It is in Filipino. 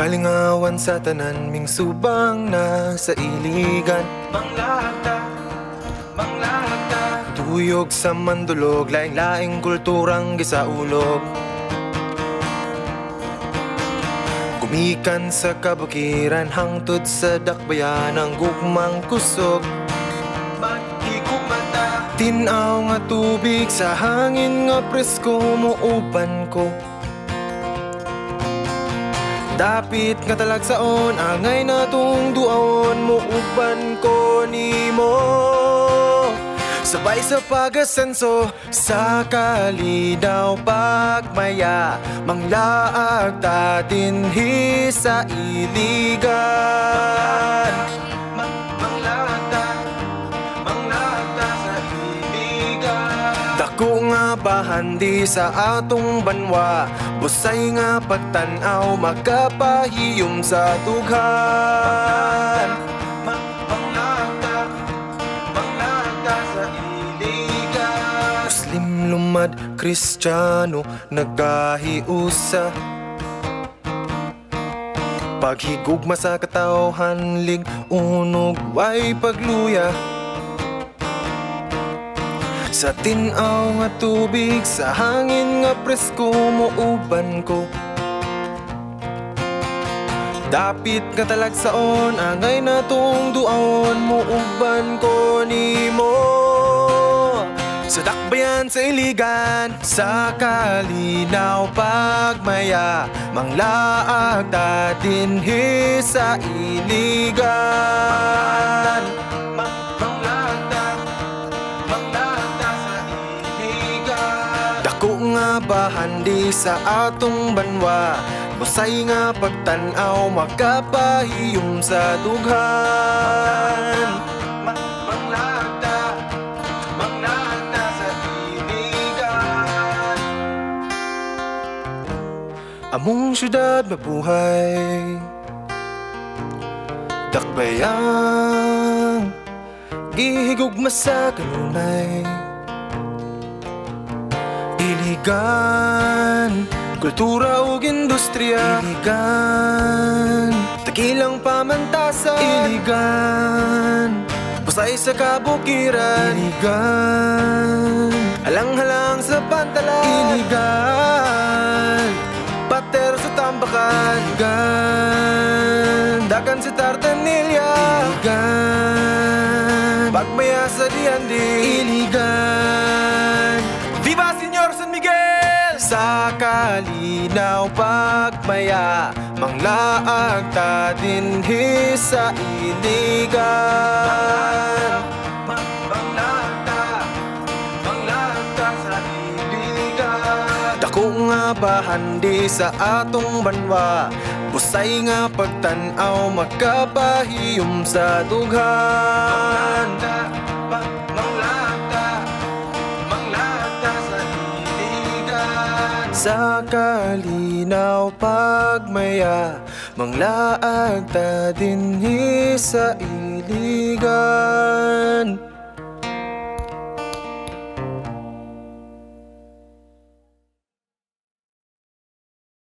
Kalingawan sa tanan ming subang na sa iligan. Manglahagda, manglahagda, tuyog sa mandulog, laing-laing kulturang gisaulog. Gumikan sa kabukiran hangtod sa dakbayan ang gugmang kusog. maghigugmata, Tinaw nga tubig sa hangin nga presko muuban ko. Dapit nga talagsaon angay natong duaon muuban ko nimo. Sabay sa pag-asenso sa kalinaw pagmaya, manglaag ta dinhi sa iligan. manglahagda, manglahagda sa iligan. Dako nga bahandi sa atong banwa, busay nga pagtan-aw magkapahiyom sa dughan. Manglahagda, manglahagda sa iligan. Muslim lumad, Kristiyano nagkahiusa, paghigugma sa katawhan lig unog way pagluya. Sa tinaw nga tubig, sa hangin nga presko muuban ko. Dapit nga talagsaon angay natong duaon muuban ko nimo. Sa dakbayan sa iligan, sa kalinaw pagmaya, manglaag ta dinhi sa iligan. Manglahagda, manglahagda sa iligan. Dako nga bahandi sa atong banwa, busay nga pagtan-aw magkapahiyom sa dughan. Manglahagda, manglahagda sa iligan. Among syudad mabuhay, dakbayang gihigugma sa kanunay. Iligan, kultura ug industriya. Iligan, takilang pamantasan. Iligan, busay sa kabukiran. Iligan, alang-halang sa pantalan. Iligan, pater sa tambakan. Iligan, dagan sa Tartanilla. Iligan, pagmaya sa Diandi. Iligan, viva Señor San Miguel! Sa kalinaw pagmaya, manglaag ta dinhi sa iligan. Manglahagda, manglahagda sa iligan. Dako nga bahandi sa atong banwa, busay nga pagtan-aw magkapahiyom sa dughan. Manglahagda, manglahagda sa iligan. Sa kalinaw pagmaya, manglaag ta dinhi sa iligan.